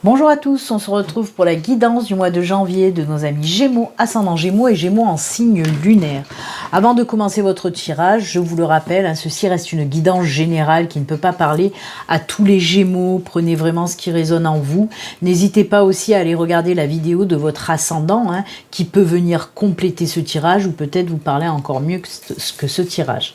Bonjour à tous, on se retrouve pour la guidance du mois de janvier de nos amis Gémeaux, ascendant Gémeaux et Gémeaux en signe lunaire. Avant de commencer votre tirage, je vous le rappelle, ceci reste une guidance générale qui ne peut pas parler à tous les Gémeaux. Prenez vraiment ce qui résonne en vous. N'hésitez pas aussi à aller regarder la vidéo de votre ascendant qui peut venir compléter ce tirage ou peut-être vous parler encore mieux que ce tirage.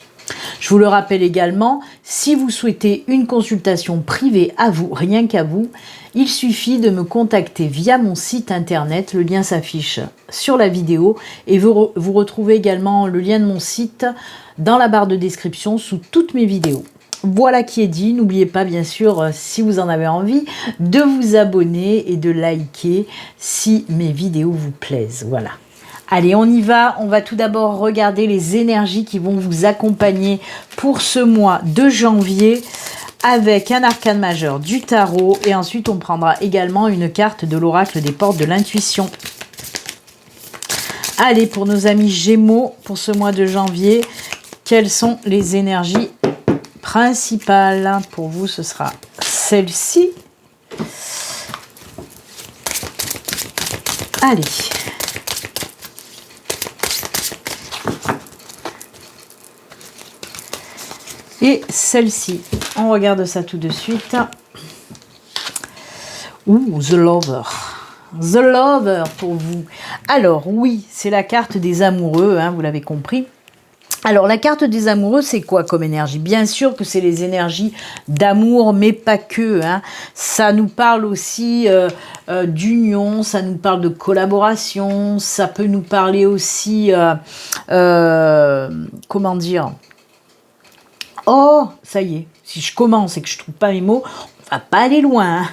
Je vous le rappelle également, si vous souhaitez une consultation privée à vous, rien qu'à vous, il suffit de me contacter via mon site internet, le lien s'affiche sur la vidéo et vous retrouvez également le lien de mon site dans la barre de description sous toutes mes vidéos. Voilà qui est dit, n'oubliez pas bien sûr, si vous en avez envie, de vous abonner et de liker si mes vidéos vous plaisent, voilà. Allez, on y va. On va tout d'abord regarder les énergies qui vont vous accompagner pour ce mois de janvier avec un arcane majeur du tarot. Et ensuite, on prendra également une carte de l'oracle des portes de l'intuition. Allez, pour nos amis Gémeaux, pour ce mois de janvier, quelles sont les énergies principales? Pour vous, ce sera celle-ci. Allez. Et celle-ci, on regarde ça tout de suite. Ouh, The Lover. The Lover pour vous. Alors oui, c'est la carte des amoureux, vous l'avez compris. Alors la carte des amoureux, c'est quoi comme énergie? Bien sûr que c'est les énergies d'amour, mais pas que. Ça nous parle aussi d'union, ça nous parle de collaboration, ça peut nous parler aussi, comment dire? Oh, ça y est, si je commence et que je ne trouve pas mes mots, on va pas aller loin.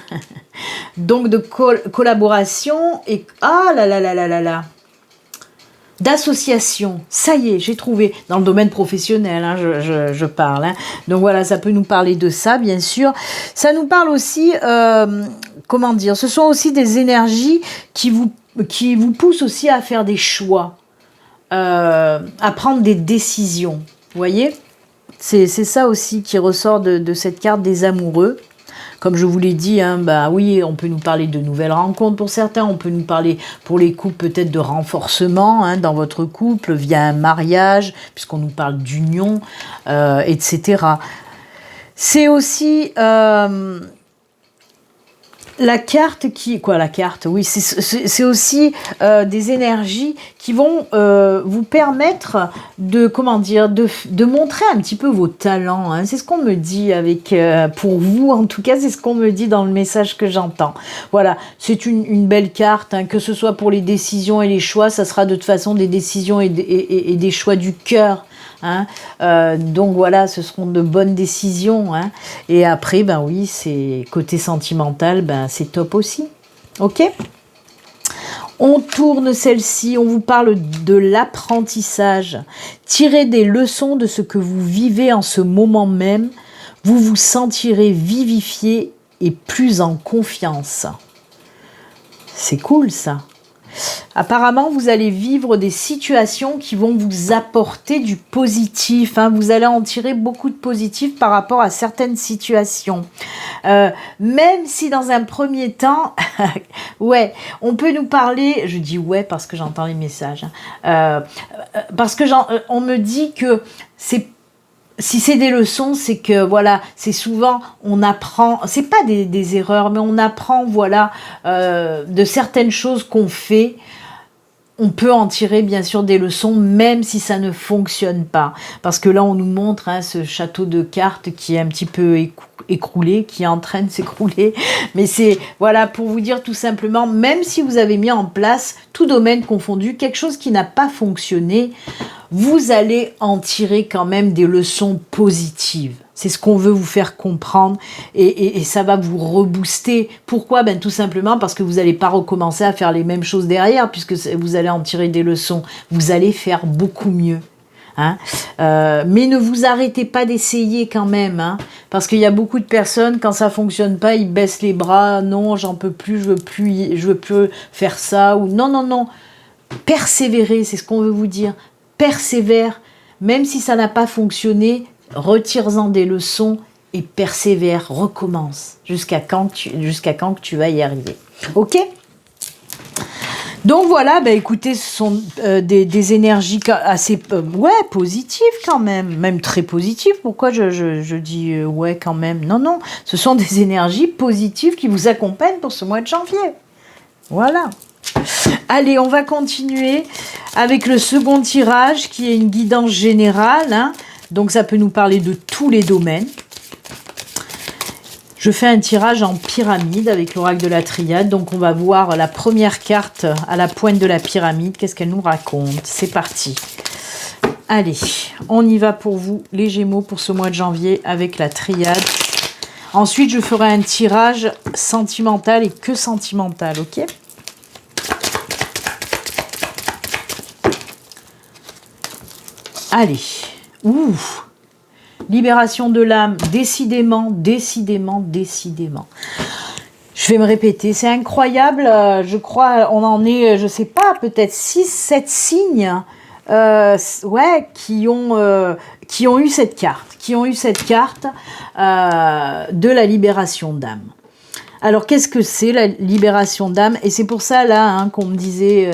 Donc de collaboration et... Ah là là là là là là. D'association, ça y est, j'ai trouvé. Dans le domaine professionnel, je parle. Donc voilà, ça peut nous parler de ça, bien sûr. Ça nous parle aussi, comment dire, ce sont aussi des énergies qui vous poussent aussi à faire des choix, à prendre des décisions, vous voyez ? C'est ça aussi qui ressort de cette carte des amoureux. Comme je vous l'ai dit, oui, on peut nous parler de nouvelles rencontres pour certains, on peut nous parler pour les couples peut-être de renforcement dans votre couple via un mariage, puisqu'on nous parle d'union, etc. C'est aussi... la carte qui... Quoi, la carte? Oui, c'est aussi des énergies qui vont vous permettre de, comment dire, de montrer un petit peu vos talents. C'est ce qu'on me dit avec... pour vous, en tout cas, c'est ce qu'on me dit dans le message que j'entends. Voilà, c'est une belle carte, que ce soit pour les décisions et les choix, ça sera de toute façon des décisions et des choix du cœur. Donc voilà, ce seront de bonnes décisions. Et après, oui, c'est côté sentimental, c'est top aussi. Ok ? On tourne celle-ci, on vous parle de l'apprentissage. Tirez des leçons de ce que vous vivez en ce moment même. Vous vous sentirez vivifié et plus en confiance. C'est cool ça. Apparemment, vous allez vivre des situations qui vont vous apporter du positif. Vous allez en tirer beaucoup de positif par rapport à certaines situations. Même si dans un premier temps, ouais, on peut nous parler, je dis ouais parce que j'entends les messages, parce que on me dit que si c'est des leçons, c'est que voilà, c'est souvent on apprend, c'est pas des erreurs, mais on apprend de certaines choses qu'on fait. On peut en tirer bien sûr des leçons, même si ça ne fonctionne pas. Parce que là, on nous montre ce château de cartes qui est un petit peu écroulé, qui est en train de s'écrouler. Mais c'est, voilà, pour vous dire tout simplement, même si vous avez mis en place, tout domaine confondu, quelque chose qui n'a pas fonctionné, vous allez en tirer quand même des leçons positives. C'est ce qu'on veut vous faire comprendre et ça va vous rebooster. Pourquoi ? Tout simplement parce que vous n'allez pas recommencer à faire les mêmes choses derrière puisque vous allez en tirer des leçons. Vous allez faire beaucoup mieux. Mais ne vous arrêtez pas d'essayer quand même. Parce qu'il y a beaucoup de personnes, quand ça ne fonctionne pas, ils baissent les bras. Non, j'en peux plus, je veux plus faire ça. Ou non. Persévérez, c'est ce qu'on veut vous dire. Persévère, même si ça n'a pas fonctionné, retire-en des leçons et persévère, recommence jusqu'à quand que tu vas y arriver. Ok? Donc voilà, bah écoutez, ce sont des énergies assez positives quand même très positives. Pourquoi je dis ouais quand même? Non, non, ce sont des énergies positives qui vous accompagnent pour ce mois de janvier. Voilà. Allez, on va continuer avec le second tirage qui est une guidance générale. Hein. Donc ça peut nous parler de tous les domaines. Je fais un tirage en pyramide avec l'oracle de la triade. Donc on va voir la première carte à la pointe de la pyramide. Qu'est-ce qu'elle nous raconte? C'est parti. Allez, on y va pour vous, les Gémeaux, pour ce mois de janvier avec la triade. Ensuite, je ferai un tirage sentimental et que sentimental, ok? Allez. Ouh. Libération de l'âme, décidément, décidément, décidément. Je vais me répéter, c'est incroyable, je crois, on en est, je sais pas, peut-être 6-7 signes qui ont eu cette carte, de la libération d'âme. Alors, qu'est-ce que c'est la libération d'âme? Et c'est pour ça, là, hein, qu'on me disait...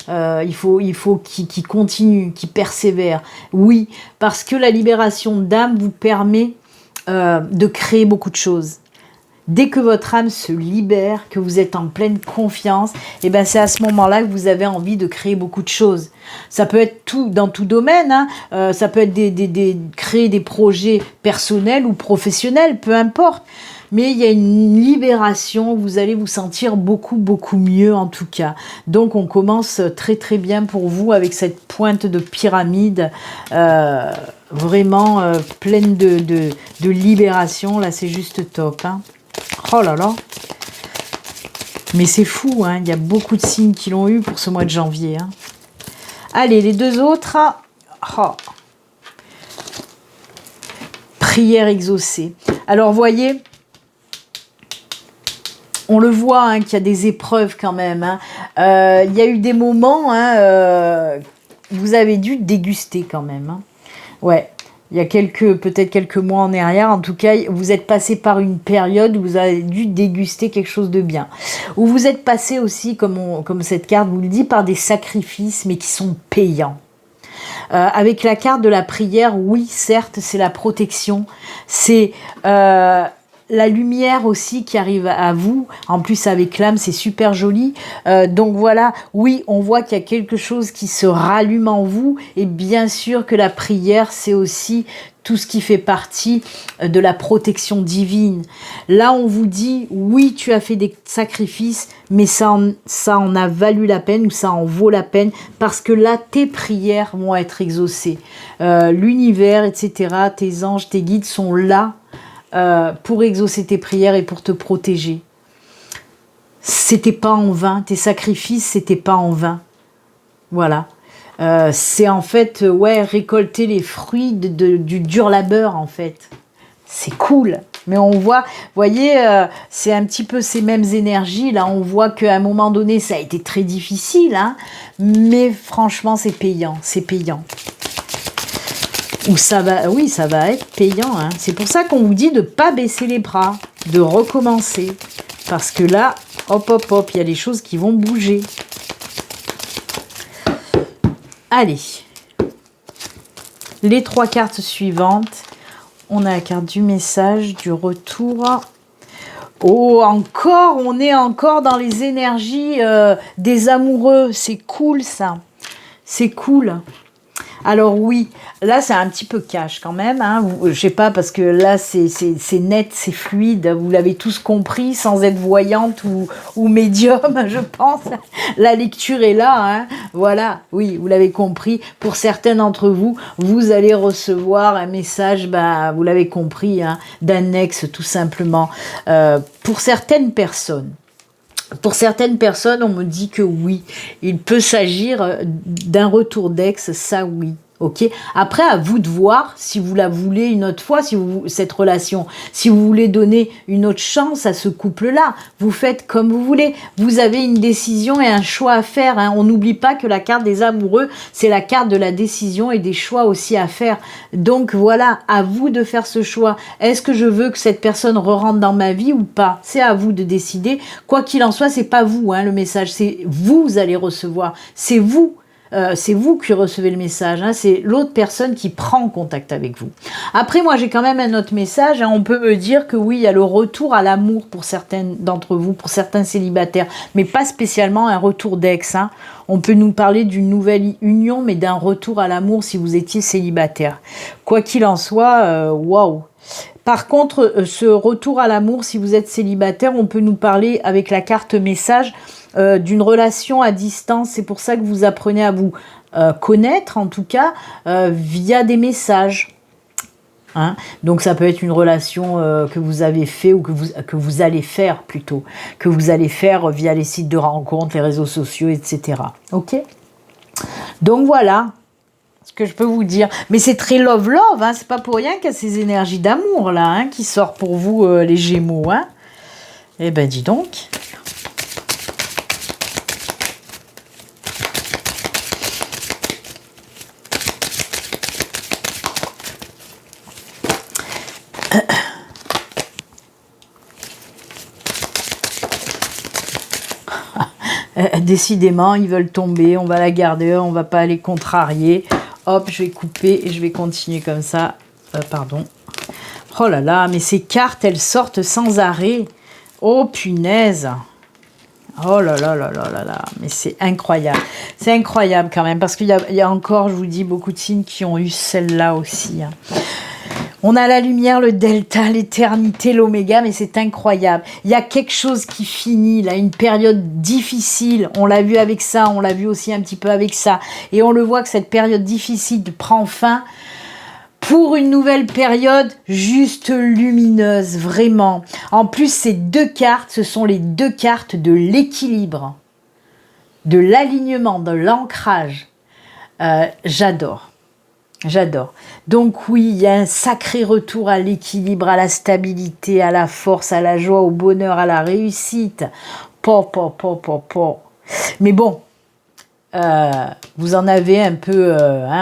il faut qu'il continue, qu'il persévère. Oui, parce que la libération d'âme vous permet de créer beaucoup de choses. Dès que votre âme se libère, que vous êtes en pleine confiance, et ben c'est à ce moment-là que vous avez envie de créer beaucoup de choses. Ça peut être tout dans tout domaine, hein. Ça peut être créer des projets personnels ou professionnels, peu importe. Mais il y a une libération, vous allez vous sentir beaucoup, beaucoup mieux en tout cas. Donc on commence très très bien pour vous avec cette pointe de pyramide vraiment pleine de libération. Là c'est juste top. Hein. Oh là là. Mais c'est fou, hein. Il y a beaucoup de signes qui l'ont eu pour ce mois de janvier. Hein. Allez, les deux autres. Oh. Prière exaucée. Alors voyez... On le voit hein, qu'il y a des épreuves quand même. Hein. Il y a eu des moments, hein, vous avez dû déguster quand même. Hein. Ouais, il y a peut-être quelques mois en arrière, en tout cas, vous êtes passé par une période où vous avez dû déguster quelque chose de bien. Où vous êtes passé aussi, comme cette carte vous le dit, par des sacrifices, mais qui sont payants. Avec la carte de la prière, oui, certes, c'est la protection, c'est... la lumière aussi qui arrive à vous, en plus avec l'âme, c'est super joli. Donc voilà, oui, on voit qu'il y a quelque chose qui se rallume en vous. Et bien sûr que la prière, c'est aussi tout ce qui fait partie de la protection divine. Là, on vous dit, oui, tu as fait des sacrifices, mais ça en a valu la peine ou ça en vaut la peine parce que là, tes prières vont être exaucées. L'univers, etc., tes anges, tes guides sont là pour exaucer tes prières et pour te protéger. C'était pas en vain, tes sacrifices, c'était pas en vain. Voilà. C'est en fait, récolter les fruits du dur labeur, en fait. C'est cool. Mais on voit, vous voyez, c'est un petit peu ces mêmes énergies. Là, on voit qu'à un moment donné, ça a été très difficile. Hein, mais franchement, c'est payant. C'est payant. Ou ça va être payant. Hein. C'est pour ça qu'on vous dit de ne pas baisser les bras, de recommencer. Parce que là, hop, hop, hop, il y a des choses qui vont bouger. Allez. Les 3 cartes suivantes. On a la carte du message, du retour. Oh, encore, on est encore dans les énergies des amoureux. C'est cool, ça. C'est cool. Alors oui, là c'est un petit peu cash quand même, hein. Je sais pas parce que là c'est net, c'est fluide, vous l'avez tous compris sans être voyante ou médium, je pense. La lecture est là, hein. Voilà, oui, vous l'avez compris. Pour certains d'entre vous, vous allez recevoir un message, vous l'avez compris, hein, d'annexe tout simplement. Pour certaines personnes. Pour certaines personnes, on me dit que oui, il peut s'agir d'un retour d'ex, ça oui. Ok. Après, à vous de voir si vous la voulez une autre fois, si vous, cette relation, si vous voulez donner une autre chance à ce couple-là. Vous faites comme vous voulez. Vous avez une décision et un choix à faire. Hein. On n'oublie pas que la carte des amoureux, c'est la carte de la décision et des choix aussi à faire. Donc voilà, à vous de faire ce choix. Est-ce que je veux que cette personne re-rentre dans ma vie ou pas? C'est à vous de décider. Quoi qu'il en soit, c'est pas vous, hein, le message. C'est vous allez recevoir. C'est vous. C'est vous qui recevez le message, hein, c'est l'autre personne qui prend contact avec vous. Après, moi, j'ai quand même un autre message. Hein, on peut me dire que oui, il y a le retour à l'amour pour certaines d'entre vous, pour certains célibataires, mais pas spécialement un retour d'ex. Hein. On peut nous parler d'une nouvelle union, mais d'un retour à l'amour si vous étiez célibataire. Quoi qu'il en soit, waouh. Par contre, ce retour à l'amour, si vous êtes célibataire, on peut nous parler avec la carte message d'une relation à distance. C'est pour ça que vous apprenez à vous connaître, en tout cas, via des messages. Hein. Donc ça peut être une relation que vous avez fait ou que vous allez faire plutôt, que vous allez faire via les sites de rencontres, les réseaux sociaux, etc. Ok. Donc voilà ce que je peux vous dire. Mais c'est très love, hein. C'est pas pour rien qu'il y a ces énergies d'amour là, hein, qui sortent pour vous les Gémeaux. Hein. Eh ben dis donc. Décidément, ils veulent tomber, on va la garder, on va pas les contrarier. Hop, je vais couper et je vais continuer comme ça. Pardon. Oh là là, mais ces cartes, elles sortent sans arrêt. Oh punaise. Oh là là là là là là. Mais c'est incroyable. C'est incroyable quand même, parce qu'il y a encore, je vous dis, beaucoup de signes qui ont eu celle-là aussi. Hein. On a la lumière, le delta, l'éternité, l'oméga, mais c'est incroyable. Il y a quelque chose qui finit, là, une période difficile. On l'a vu avec ça, on l'a vu aussi un petit peu avec ça. Et on le voit que cette période difficile prend fin pour une nouvelle période juste lumineuse, vraiment. En plus, ces deux cartes, ce sont les deux cartes de l'équilibre, de l'alignement, de l'ancrage. J'adore. J'adore. Donc oui, il y a un sacré retour à l'équilibre, à la stabilité, à la force, à la joie, au bonheur, à la réussite. Mais bon, vous en avez un peu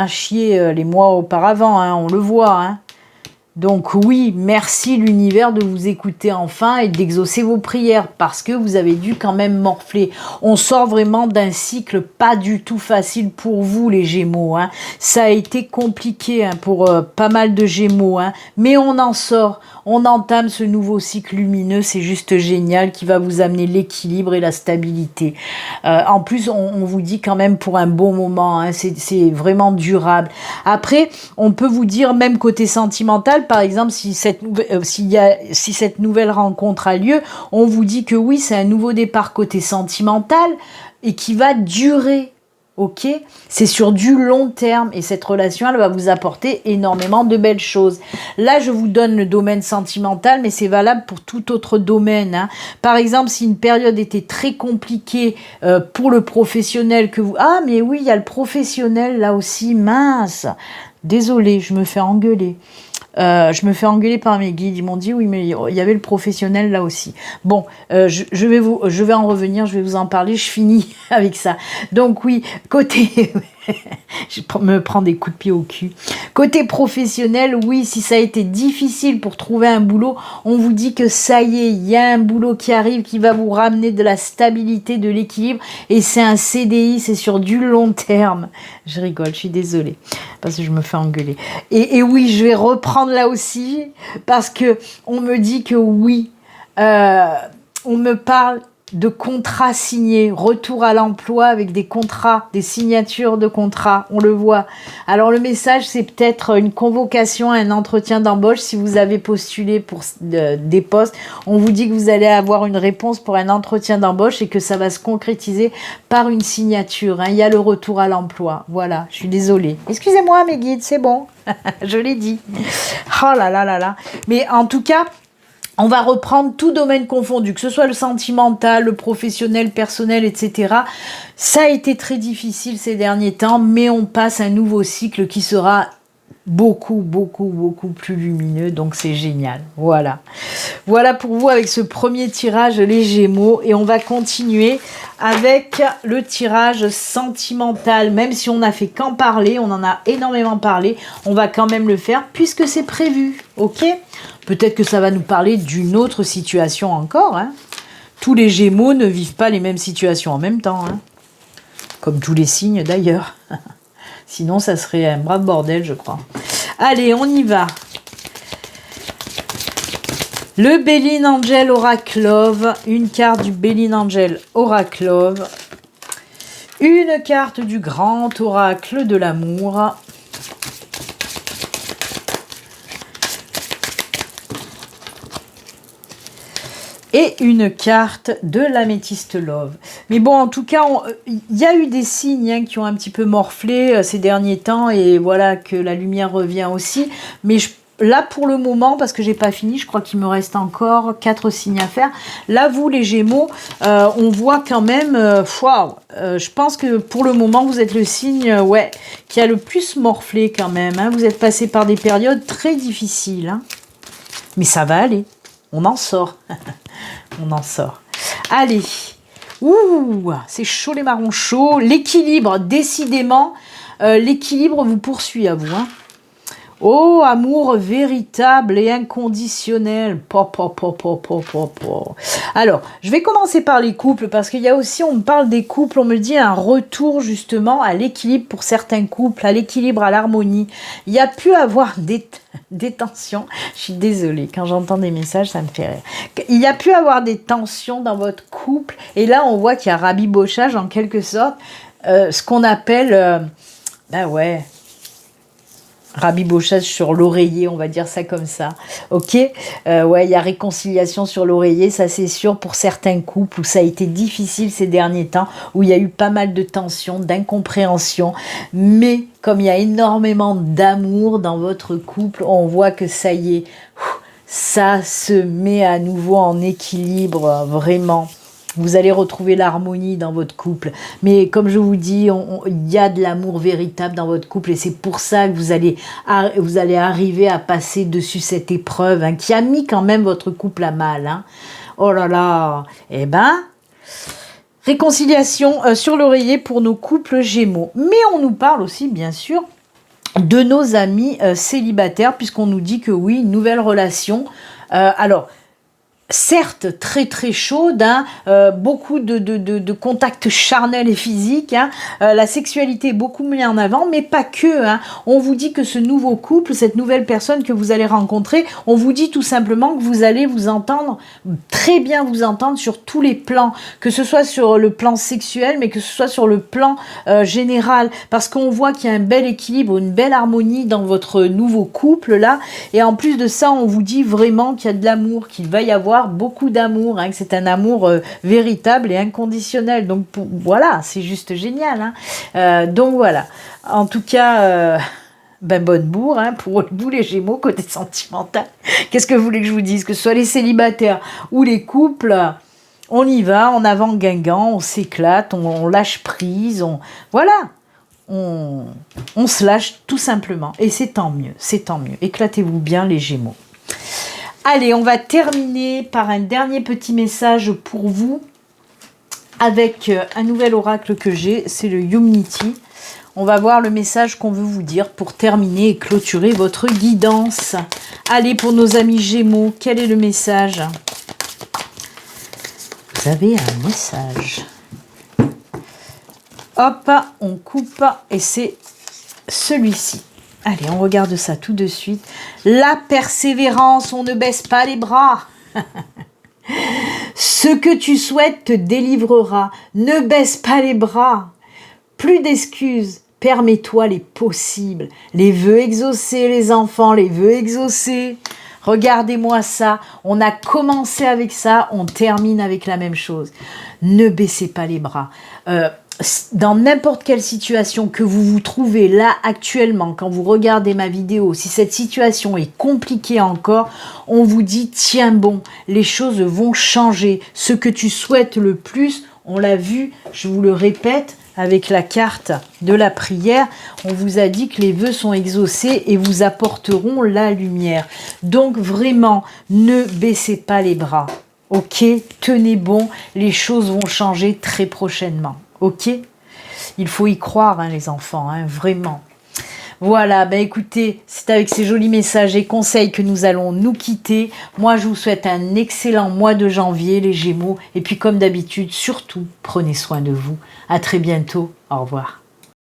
chié les mois auparavant, hein, on le voit. Hein. Donc oui, merci l'univers de vous écouter enfin et d'exaucer vos prières parce que vous avez dû quand même morfler. On sort vraiment d'un cycle pas du tout facile pour vous les Gémeaux. Hein. Ça a été compliqué hein, pour pas mal de Gémeaux, hein, mais on en sort. On entame ce nouveau cycle lumineux, c'est juste génial, qui va vous amener l'équilibre et la stabilité. En plus, on vous dit quand même pour un bon moment, hein, c'est vraiment durable. Après, on peut vous dire, même côté sentimental, par exemple, si cette nouvelle rencontre a lieu, on vous dit que oui, c'est un nouveau départ côté sentimental et qui va durer. Ok, c'est sur du long terme et cette relation, elle va vous apporter énormément de belles choses. Là, je vous donne le domaine sentimental, mais c'est valable pour tout autre domaine. Hein. Par exemple, si une période était très compliquée pour le professionnel, que vous... Ah, mais oui, il y a le professionnel là aussi, mince. Désolée, je me fais engueuler. Je me fais engueuler par mes guides. Ils m'ont dit oui, mais il y avait le professionnel là aussi. Bon, je vais en revenir, je vais vous en parler. Je finis avec ça. Donc oui, côté, je me prends des coups de pied au cul. Côté professionnel, oui, si ça a été difficile pour trouver un boulot, on vous dit que ça y est, il y a un boulot qui arrive, qui va vous ramener de la stabilité, de l'équilibre, et c'est un CDI, c'est sur du long terme. Je rigole, je suis désolée parce que je me fais engueuler. Et oui, je vais reprendre là aussi parce que on me dit que oui, on me parle de contrats signés, retour à l'emploi avec des contrats, des signatures de contrats, on le voit. Alors le message, c'est peut-être une convocation à un entretien d'embauche si vous avez postulé pour des postes. On vous dit que vous allez avoir une réponse pour un entretien d'embauche et que ça va se concrétiser par une signature. Hein. Il y a le retour à l'emploi. Voilà, je suis désolée. Excusez-moi mes guides, c'est bon. Je l'ai dit. Oh là là là là. Mais en tout cas, On va reprendre tout domaine confondu, que ce soit le sentimental, le professionnel, personnel, etc. Ça a été très difficile ces derniers temps, mais on passe un nouveau cycle qui sera beaucoup plus lumineux, donc c'est génial. Voilà. Voilà pour vous avec ce premier tirage les Gémeaux, et on va continuer avec le tirage sentimental. Même si on n'a fait qu'en parler, on en a énormément parlé, on va quand même le faire puisque c'est prévu, ok? Peut-être que ça va nous parler d'une autre situation encore, hein. Tous les Gémeaux ne vivent pas les mêmes situations en même temps, hein. Comme tous les signes d'ailleurs. Sinon, ça serait un brave bordel, je crois. Allez, on y va. Le Béline Angel Oracle Love. Une carte du Béline Angel Oracle Love. Une carte du Grand Oracle de l'amour. Et une carte de l'améthyste Love. Mais bon, en tout cas, il y a eu des signes, hein, qui ont un petit peu morflé ces derniers temps, et voilà que la lumière revient aussi. Mais là, pour le moment, parce que j'ai pas fini, je crois qu'il me reste encore 4 signes à faire. Là, vous, les Gémeaux, on voit quand même, waouh, je pense que pour le moment, vous êtes le signe, ouais, qui a le plus morflé quand même, hein. Vous êtes passé par des périodes très difficiles, hein. Mais ça va aller, on en sort. On en sort. Allez. Ouh, c'est chaud les marrons chauds. L'équilibre, décidément, l'équilibre vous poursuit à vous, hein. Oh, amour véritable et inconditionnel. Alors, je vais commencer par les couples, parce qu'il y a aussi, on me parle des couples, on me dit un retour justement à l'équilibre pour certains couples, à l'équilibre, à l'harmonie. Il y a pu avoir des tensions. Je suis désolée, quand j'entends des messages, ça me fait rire. Il y a pu avoir des tensions dans votre couple, et là, on voit qu'il y a rabibochage en quelque sorte, ce qu'on appelle, ben ouais, rabibochage sur l'oreiller, on va dire ça comme ça. Ok, ouais, il y a réconciliation sur l'oreiller, ça c'est sûr, pour certains couples où ça a été difficile ces derniers temps, où il y a eu pas mal de tensions, d'incompréhension, mais comme il y a énormément d'amour dans votre couple, on voit que ça y est, ça se met à nouveau en équilibre, vraiment. Vous allez retrouver l'harmonie dans votre couple. Mais comme je vous dis, il y a de l'amour véritable dans votre couple, et c'est pour ça que vous allez arriver à passer dessus cette épreuve, hein, qui a mis quand même votre couple à mal, hein. Oh là là. Eh ben, réconciliation sur l'oreiller pour nos couples Gémeaux. Mais on nous parle aussi, bien sûr, de nos amis célibataires, puisqu'on nous dit que oui, une nouvelle relation. Alors, certes très très chaude, hein, beaucoup de contacts charnels et physiques, hein, la sexualité est beaucoup mise en avant, mais pas que, hein. On vous dit que ce nouveau couple, cette nouvelle personne que vous allez rencontrer, on vous dit tout simplement que vous allez vous entendre, très bien vous entendre sur tous les plans, que ce soit sur le plan sexuel, mais que ce soit sur le plan général, parce qu'on voit qu'il y a un bel équilibre, une belle harmonie dans votre nouveau couple là, et en plus de ça, on vous dit vraiment qu'il y a de l'amour, qu'il va y avoir beaucoup d'amour, hein, que c'est un amour véritable et inconditionnel. Donc voilà, c'est juste génial, hein. Donc voilà, en tout cas, ben bonne bourre, hein, pour vous les Gémeaux côté sentimental. Qu'est-ce que vous voulez que je vous dise? Que ce soit les célibataires ou les couples, on y va, en avant Guingamp, on s'éclate, on lâche prise, voilà. On se lâche tout simplement, et c'est tant mieux, c'est tant mieux. Éclatez-vous bien les Gémeaux. Allez, on va terminer par un dernier petit message pour vous avec un nouvel oracle que j'ai, c'est le Humility. On va voir le message qu'on veut vous dire pour terminer et clôturer votre guidance. Allez, pour nos amis Gémeaux, quel est le message? Vous avez un message. Hop, on coupe et c'est celui-ci. Allez, on regarde ça tout de suite. La persévérance, on ne baisse pas les bras. Ce que tu souhaites te délivrera. Ne baisse pas les bras. Plus d'excuses. Permets-toi les possibles. Les vœux exaucés, les enfants, les vœux exaucés. Regardez-moi ça. On a commencé avec ça, on termine avec la même chose. Ne baissez pas les bras. dans n'importe quelle situation que vous vous trouvez là actuellement, quand vous regardez ma vidéo, si cette situation est compliquée encore, on vous dit tiens bon, les choses vont changer. Ce que tu souhaites le plus, on l'a vu, je vous le répète, avec la carte de la prière, on vous a dit que les vœux sont exaucés et vous apporteront la lumière. Donc vraiment, ne baissez pas les bras. Ok, tenez bon, les choses vont changer très prochainement. Ok, il faut y croire, hein, les enfants, hein, vraiment. Voilà, ben écoutez, c'est avec ces jolis messages et conseils que nous allons nous quitter. Moi, je vous souhaite un excellent mois de janvier, les Gémeaux. Et puis, comme d'habitude, surtout, prenez soin de vous. À très bientôt. Au revoir.